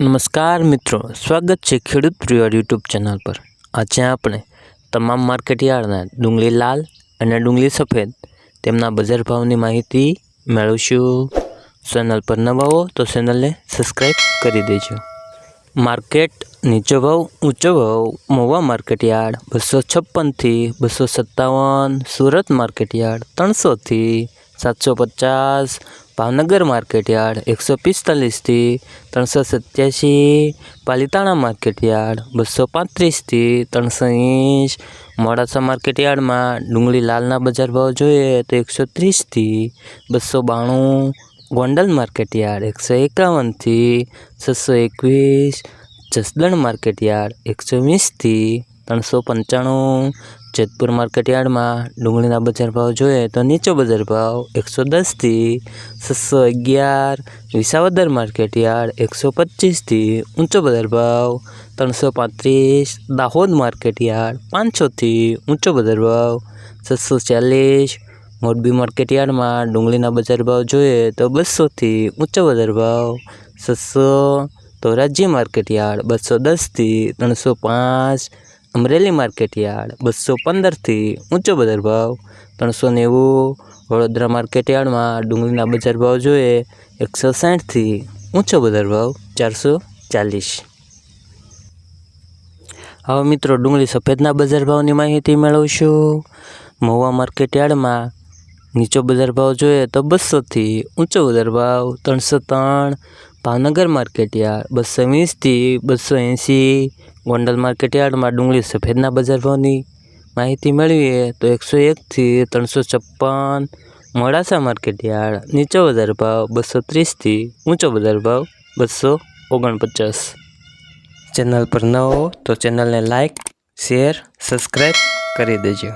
नमस्कार मित्रों, स्वागत है खेडूत परिवार यूट्यूब चैनल पर। आज આપણે તમામ માર્કેટયાર્ડના ડુંગળી લાલ અને ડુંગળી સફેદ તેમના બજાર ભાવની માહિતી મેળવીશું। ચેનલ પર નવા હો તો ચેનલને સબસ્ક્રાઇબ કરી દેજો। માર્કેટ નીચો ભાવ ઊંચો ભાવ મહુવા માર્કેટયાર્ડ 256 થી 257, સુરત માર્કેટયાર્ડ 300 થી 750, ભાવનગર માર્કેટયાર્ડ 145 થી 387, પાલિતાણા માર્કેટયાર્ડ 235 થી 380, મોડાસા માર્કેટયાર્ડમાં ડુંગળી લાલના બજાર ભાવ જોઈએ તો 130 થી 292, ગોંડલ માર્કેટયાર્ડ 151 થી 621, જસદણ માર્કેટયાર્ડ 120 થી 395, જેતપુર માર્કેટયાર્ડમાં ડુંગળીના બજાર ભાવ જોઈએ તો નીચો બજાર ભાવ 110 થી 611, વિસાવદર માર્કેટયાર્ડ 125 થી ઊંચો બજાર ભાવ 335, દાહોદ માર્કેટયાર્ડ 500 થી ઊંચો બજાર ભાવ 640, મોરબી માર્કેટયાર્ડમાં ડુંગળીના બજાર ભાવ જોઈએ તો 200 થી ઊંચો બજાર ભાવ 600, ધોરાજી માર્કેટયાર્ડ 210 થી 305, અમરેલી માર્કેટયાર્ડ 215 થી ઊંચો બજાર ભાવ 390, વડોદરા માર્કેટયાર્ડમાં ડુંગળીના બજાર ભાવ જોઈએ 160 થી ઊંચો બજાર ભાવ 440। હવે મિત્રો ડુંગળી સફેદના બજાર ભાવની માહિતી મેળવીશું। મહુવા માર્કેટયાર્ડમાં નીચો બજાર ભાવ જોઈએ તો 200 થી ઊંચો બજાર ભાવ 303, ભાવનગર માર્કેટયાર્ડ 220 થી 280, ગોંડલ માર્કેટયાર્ડમાં ડુંગળી સફેદના બજાર ભાવની માહિતી મેળવીએ તો 101 થી 356, મોડાસા માર્કેટયાર્ડ નીચો બજાર ભાવ 230 થી ઊંચો બજાર ભાવ 249। ચેનલ પર ન હો તો ચેનલને લાઇક, શેર, સબસ્ક્રાઈબ કરી દેજો।